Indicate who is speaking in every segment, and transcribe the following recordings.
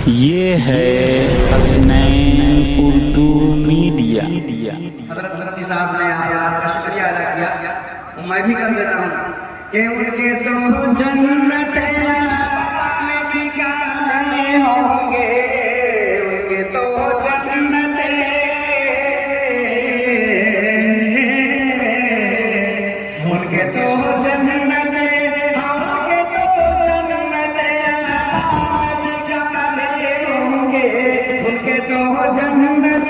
Speaker 1: ये है हसनैन उर्दू मीडिया।
Speaker 2: हज़रत मुफ्ती साहब ने आपका शुक्रिया अदा किया। मैं भी कर देता हूँ कि उनके तो जन्नत में ठिकाने होंगे, उनके तो जन्नत उनके तो जन्नत होंगे, तो जन्नत ठिकाने होंगे, उनके तो जन्नत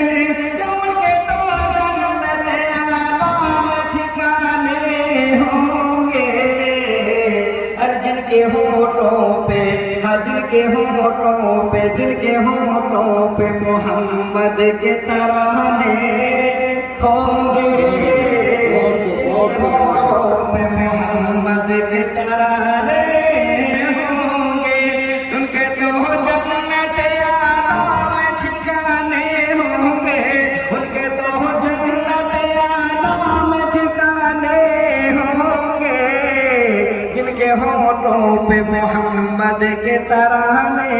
Speaker 2: जिनके होठों पे मोहम्मद के तराने होंगे, होठों पे मोहम्मद के तराने होंगे, उनके तो जन्नत में ठिकाने होंगे, उनके तो जन्नत में ठिकाने होंगे, जिनके होठों पे मोहम्मद के तराने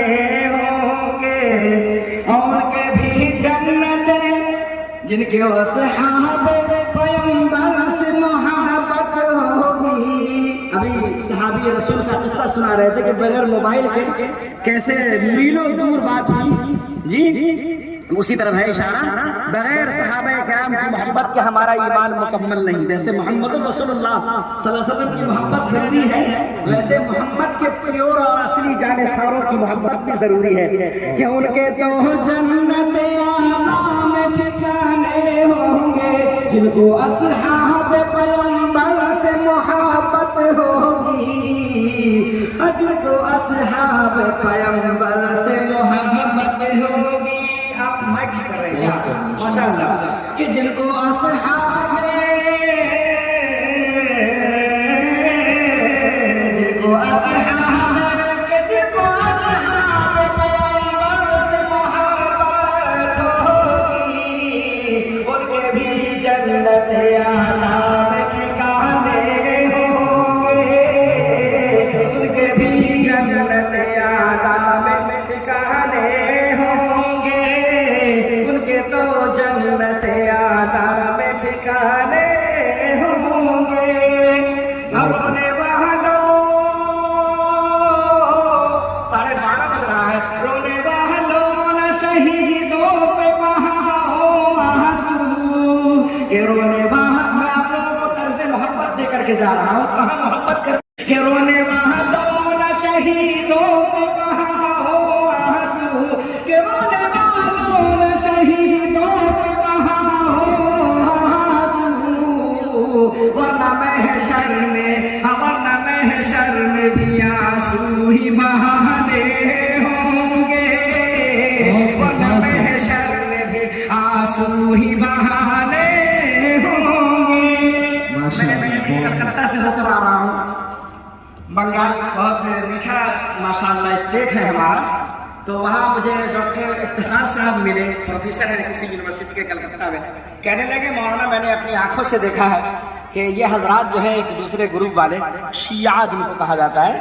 Speaker 2: होंगे, उनके भी जन्नत जिनके सहाबे पैगंबर से मोहब्बत होगी। अभी सहाबी रसूल का किस्सा सुना रहे थे कि बगैर मोबाइल के कैसे मीलों दूर बात हुई। जी उसी तरह है इशारा, बगैर सहाबा किराम की मोहब्बत के हमारा ईमान मुकम्मल नहीं। जैसे मोहम्मद रसूलुल्लाह सल्लल्लाहु अलैहि वसल्लम की मोहब्बत जरूरी है, वैसे मोहम्मद के प्योर और असली जानेसारों की मोहब्बत भी जरूरी है कि उनके तो जन्नत आला में ठिकाने होंगे, जिनको असहाब पैगंबर से मोहब्बत होगी, जिनको असहाब पैगंबर से मोहब्बत होगी। आप मैच कर रहे हैं माशाअल्लाह कि जिनको असहाब जिनको असहाब पैगंबर से मोहब्बत होगी, उनके भी जन्नत आला में ठिकाने होंगे, उनके भी जन्नत आला में ठिकाने होंगे, उनके तो जन्नत आला में ठिकाने होंगे। अब रोने वालों 12:30 बज रहा है, रोने वालों न शहीदों पे बहाओ आंसू, ये रोने वालों, मैं आप लोगों को तर्ज़े मोहब्बत दे करके जा रहा हूँ, कहाँ मोहब्बत कर, ये रोने वालों न शहीदों पे बहाओ आंसू, ये रोने वालों न शहीदों पे बहाओ आंसू, वरना महशर में, वरना महशर में भी आंसू ही बहाने होंगे, वरना महशर में भी आंसू ही बहाने होंगे। मैं कलकत्ता से होकर आ रहा हूँ, बंगाल बहुत मीठा माशाअल्लाह स्टेट है हमारा, तो वहाँ मुझे डॉक्टर इफ्तिखार साहब मिले, प्रोफेसर है किसी यूनिवर्सिटी के कलकत्ता में। कहने लगे मौलाना मैंने अपनी आंखों से देखा है कि ये हजरात जो है एक दूसरे ग्रुप वाले शिया जिनको कहा जाता है,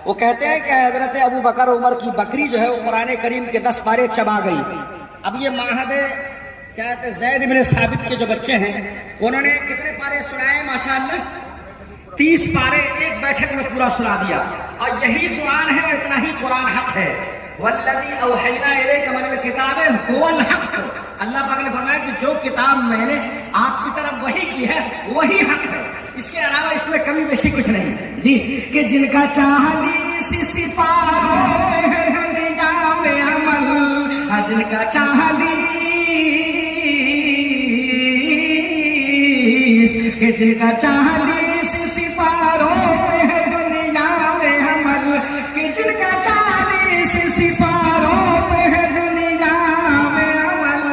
Speaker 2: वो कहते हैं कि हजरत अबू बकर उमर की बकरी जो है वो कुरान करीम के 10 पारे चबा गई। अब ये माहदे क्या कहते हैं ज़ैद इब्न साबित के जो बच्चे हैं उन्होंने कितने पारे सुनाए माशाअल्लाह, 30 पारे एक बैठक में पूरा सुना दिया। और यही कुरान है, इतना ही कुरान हक है। वल्लज़ी औहैना इलैका मिनल किताबि हुवल हक, अल्लाह पाक ने फरमाया कि जो किताब मैंने आपकी तरफ वही की है वही हक है, इसके अलावा इसमें कमी बेशी कुछ नहीं। जी कि जिनका 40 सिपारों में है निजाम अमल, जिनका 40 कि जिनका 40 सिपारों में है दुनिया में अमल, कि जिनका 40 सिपारों में है दुनिया में अमल,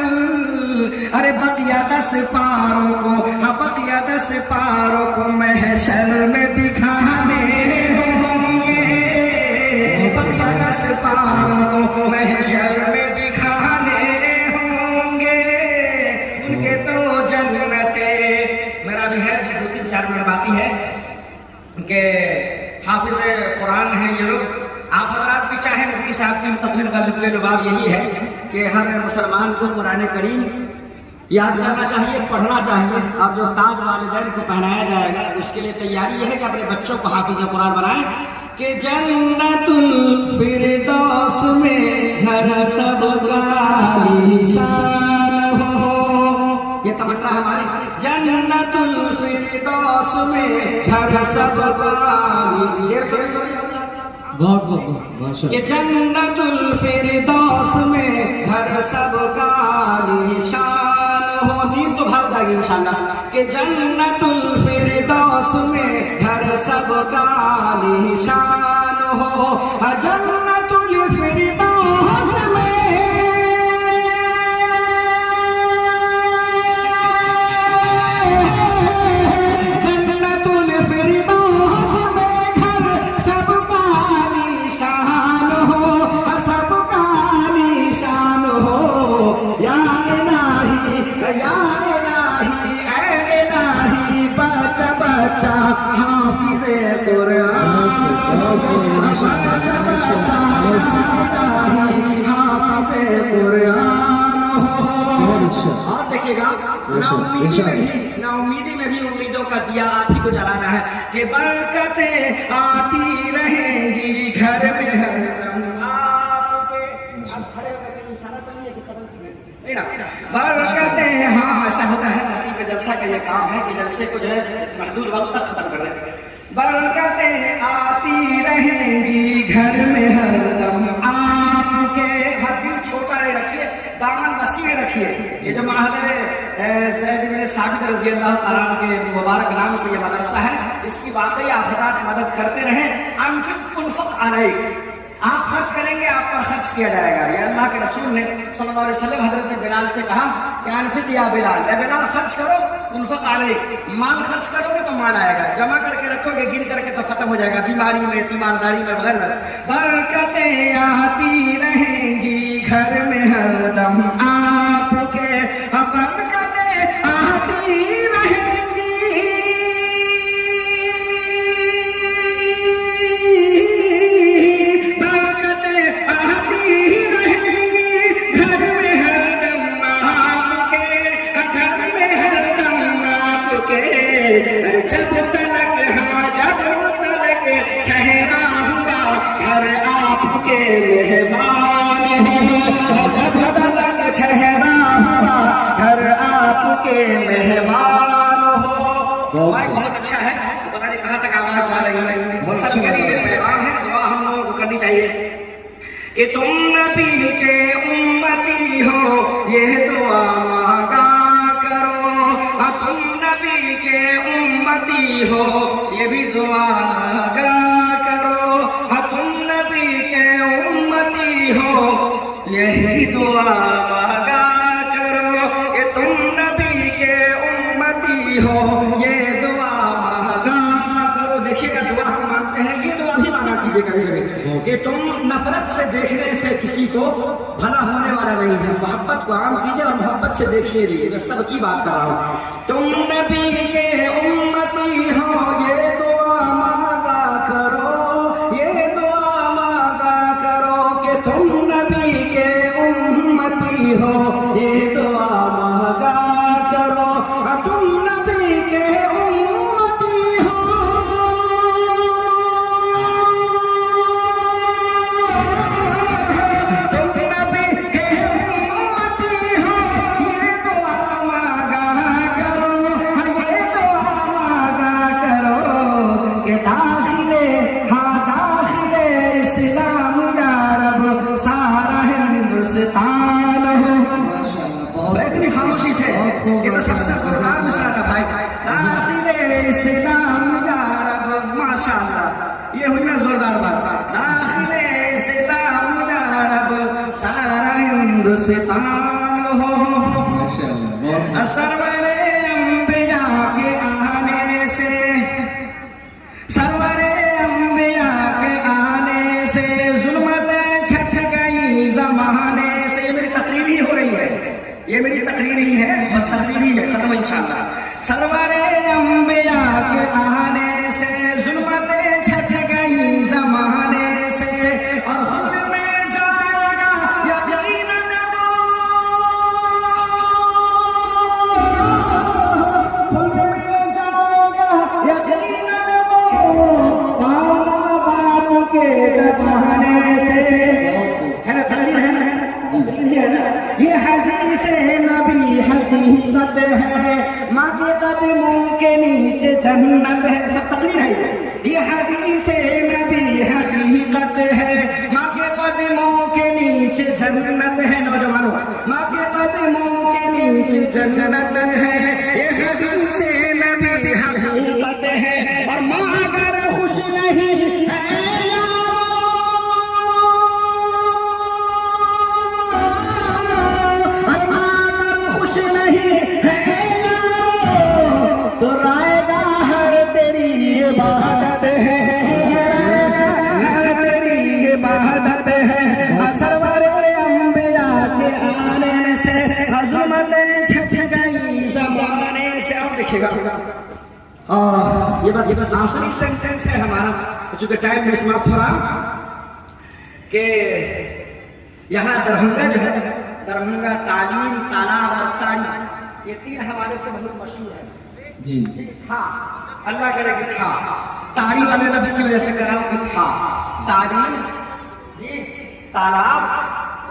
Speaker 2: अरे बकिया 10 पारों को, बकिया 10 पारों को महशर में दिखाने होंगे, बकिया 10 पारों को महशर में दिखाने होंगे, उनके तो जन्नते। मेरा भी है 2-3-4 मिनट बाकी है कि हाफिज कुरान है ये लोग, आप हजरात भी चाहें मुफ्ती साहब की तकरीर का लुबाब यही है कि हर मुसलमान को कुरान करीम याद करना चाहिए, पढ़ना चाहिए। अब जो ताज वालिदैन को पहनाया जाएगा उसके लिए तैयारी यह है कि अपने बच्चों को हाफिज कुरान बनाएं कि जन्नतुल फिरदौस में घर सबका निशान हो। ये तमन्ना हमारी, जन्नतुल फिरदौस में घर सबका कि जन्नतुल फिरदौस में घर सबका निशान हो। दीन तो भाग जाएगी इंशाल्लाह कि जन्नतुल फिरदौस में घर सबका निशान हो। जन्नतुल फिरदौस में जन्नतुल फिरदौस में घर सबका निशान हो, सबका निशान हो। या इलाही या इलाही ऐ इलाही बच्चा बच्चा हाफिज़े कुरान, बच्चा बच्चा हाफिज़े कुरान हो। और देखिएगा नाउमीदी में भी उम्मीदों का दिया आप ही को जलाना है कि बरकतें आती रहेंगी घर में हरदम आपके। अब खड़े होकर इशारा करिए कि कदम की ना बरकतें। हाँ ऐसा होता है नबी के जलसा का ये काम है कि जलसे को जो है महदूद वक्त तक खत्म कर दें। बरकतें आती रहेंगी घर में हरदम आपके। हर दिल छोटा नहीं रखिए, दामन वसीह रखिए। ये जो साबित रज़ी अल्लाह तआला के मुबारक नाम से ये मदरसा है, इसकी वाकई आप हज़रात मदद करते रहें। अनफिक उनफक अलैक, आप खर्च करेंगे आप पर खर्च किया जाएगा। ये अल्लाह के रसूल ने सल्लल्लाहु अलैहि वसल्लम हजरत बिलाल से कहा कि अनफिक या बिलाल, बिलाल खर्च करो, उनफक अलैक, माल खर्च करोगे तो माल आएगा, जमा करके रखोगे गिन करके तो खत्म हो जाएगा, बीमारी में तीमारदारी में वगैरह। बरकतें आती रहेंगी घर में हरदम आपके, बरकतें आती रहेंगी, बरकतें आती रहेंगी घर में हरदम आपके, घर में हरदम आपके। जब तलक हाँ जब तलक ठहरा हुआ घर आपके मेहमान हो, जब तलक ठहरा हुआ घर आपके मेहमान हो। माइक बहुत अच्छा है, पता नहीं कहाँ तक आवाज आ रही है, बहुत सब करीब पैगाम है, दुआ हम लोगों को करनी चाहिए कि तुम नबी के उम्मती हो ये दुआ मांगा करो। तुम नबी के उम्मती हो ये भी दुआ मांगा करो। तुम नबी के उम्मती हो यही दुआ मांगा करो कि तुम नबी के उम्मती हो ये दुआ मांगा करो। देखिएगा दुआ हम मांगते हैं, ये दुआ भी मांगा कीजिए कभी कभी कि तुम नफरत से देखने से किसी को भला होने वाला नहीं है, मोहब्बत को आम कीजिए और मोहब्बत से देखिए भी। मैं सबकी बात कर रहा हूँ। तुम नबी के उम्मती हो ये दुआ मांगा करो, ये दुआ मांगा करो कि तुम नबी के उम्मती हो ये दुआ मांगा करो। तुम नबी के उम्मती हो, तुम नबी के उम्मती हो ये दुआ मांगा करो, ये दुआ मांगा करो कि दाखिले हाँ दाखिले इस्लाम या रब सारा हिंदुस्तान हो। इतनी खामोशी से ये तो सबसे खुरदार मिसरा था भाई। दाखिले इस्लाम या रब, माशाअल्लाह ये हुई ना जोरदार बात। दाखिले इस्लाम या रब सारा हिंदुस्तान हो। सरवरे अंबिया के आने से, सरवरे अंबिया के आने से जुल्मतें छट गई जमाने से। ये मेरी तकरीर ही हो रही है, ये मेरी तकरीर ही है, बस तकरीर ही है, खत्म इंशाअल्लाह। सरवरे अंबिया के आने से जुल्मतें छट गई जमाने से। हकीकत है, माँ के कदमों के नीचे जन्नत है। सब तकरीर है ये हदीस नबी हकीकत है, माँ के कदमों के नीचे जन्नत है। नौजवानों, माँ के कदमों के नीचे जन्नत है, ये हदीस नबी हकीकत है। और माँ अगर खुश नहीं है, तो रायगा हर तेरी इबादत है, तेरी इबादत है। सरवरे अंबिया के आने से अज़मतें छट गई ज़माने से। और देखिएगा ये बस आखिरी सेंटेंस है हमारा, चूंकि टाइम में समाप्त हो रहा कि यहाँ दरभंगा जो है, दरभंगा तालीम, तालाब और ताड़ी, ये तीन हमारे से बहुत मशहूर है जी। हाँ, अल्लाह करे कि था, ताड़ी वाले लफ्ज की वजह से कह रहा हूं कि था। तालीम जी, तालाब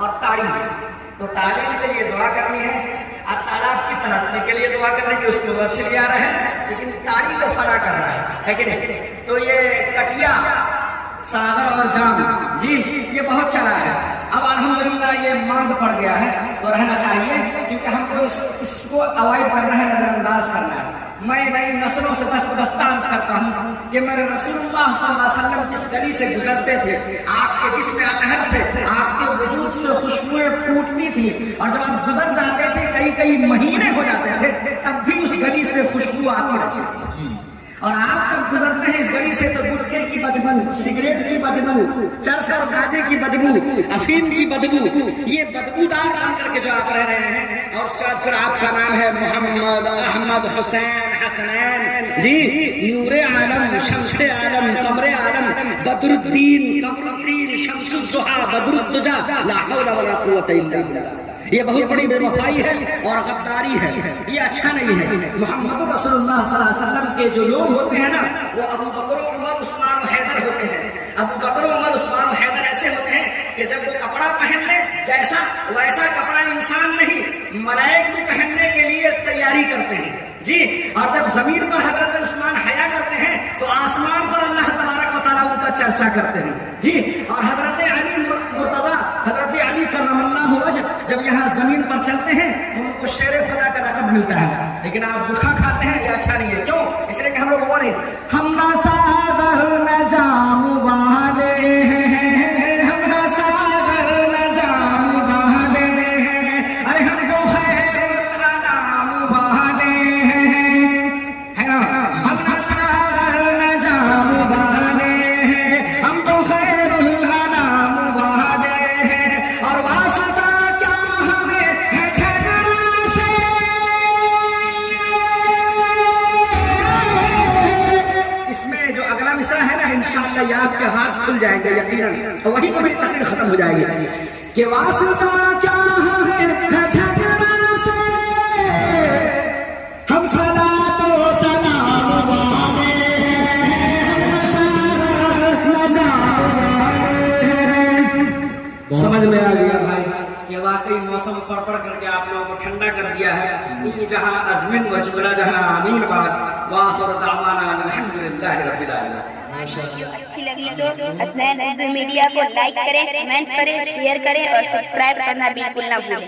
Speaker 2: और ताड़ी। तो तालीम के लिए दुआ करनी है और तालाब की तलाशने के लिए दुआ करनी है, उसको वर्षिल आ रहा है, लेकिन ताड़ी को फना कर रहा है कि नहीं। तो ये कटिया, सागर और जाम जी, ये बहुत चला है। अब अल्हम्दुलिल्लाह ये मांग पड़ गया है, तो रहना चाहिए, क्योंकि हमको इसको अवॉइड करना है, नजरअंदाज करना है। मैं नई नस्लों से दस्तान करता हूँ कि मेरे रसूलुल्लाह सल्लल्लाहु अलैहि वसल्लम जिस गली से गुजरते थे, आपके जिस्म अतहर से, आपके वजूद से खुशबुएं फूटती थी, और जब आप गुजर जाते थे, कई कई महीने हो जाते थे, तब भी उस गली से खुशबू आती रहती थी। और आप जब गुजरते हैं इस गली से, तो गुटखे की बदबू, सिगरेट की बदबू, चरस और गांजे की बदबू, अफीम की बदबू, ये बदबूदार काम करके जो आप रह रहे हैं। और उसके बाद फिर आपका नाम है मोहम्मद, अहमद, हुसैन, हसनैन जी, नूरे आलम, शम्से आलम, कमरे आलम, बदरुद्दीन, कमरुद्दीन, शम्सुज़्ज़ुहा, बदरुद्दुजा, ला हौला वला कुव्वता इल्ला बिल्लाह। ये बहुत बड़ी बेवफाई है और गद्दारी है, ये अच्छा नहीं है। मोहम्मद रसूलुल्लाह सल्लल्लाहु अलैहि वसल्लम के जो लोग होते हैं ना, वो अबू बकर, उमर, उस्मान, हैदर होते हैं। अबू बकर, उमर, उस्मान, हैदर ऐसे होते हैं कि जब वो कपड़ा पहन ले, जैसा वैसा कपड़ा इंसान नहीं, मलाइक भी पहनने के लिए तैयारी करते हैं जी। और जब जमीन पर हजरत उस्मान हया करते हैं, तो आसमान पर अल्लाह तबारक व तआला उनका चर्चा करते हैं जी। और हजरत अली मुर्तजा, हजरत अली करमल्लाहु वजह, जब यहाँ जमीन पर चलते हैं, उनको शेरे खुदा का लक़ब मिलता है। लेकिन आप गुटखा खाते हैं, ये अच्छा नहीं है। क्यों? इसलिए कि हम लोग बोले हम ना सागर न जाम वाले हैं, हम ना सागर न जाम वाले हैं, अरे हमको खैर का नाम वाले हैं, है ना। हम ना सागर न जाम वाले हैं, हमको खैर का नाम वाले हैं। और वास्ता क्या हमें है झगड़ा से, इसमें जो अगला मिसरा है ना, इंशाअल्लाह ये आपके हाथ खुल जाएंगे यकीनन, तो वहीं पर मेरी तकरीर खत्म हो जाएगी कि वास्ता क्या हमें है झगड़ा से, हम सदा तो सलाम वाले हैं, हम न जाम वाले हैं। समझ में आ गया भाई, ये वाकई मौसम फड़फड़ करके आप लोगों को ठंडा कर दिया है। जहाँ अज़मिन वजुला जहाँ आमीन बाद वाखिर दावाना अल्हम्दुलिल्लाहि रब्बिल आलमीन।
Speaker 3: अच्छी लगी तो हसनैन उर्दू मीडिया को लाइक करें, कमेंट करें, शेयर करें और सब्सक्राइब करना बिल्कुल ना भूलें।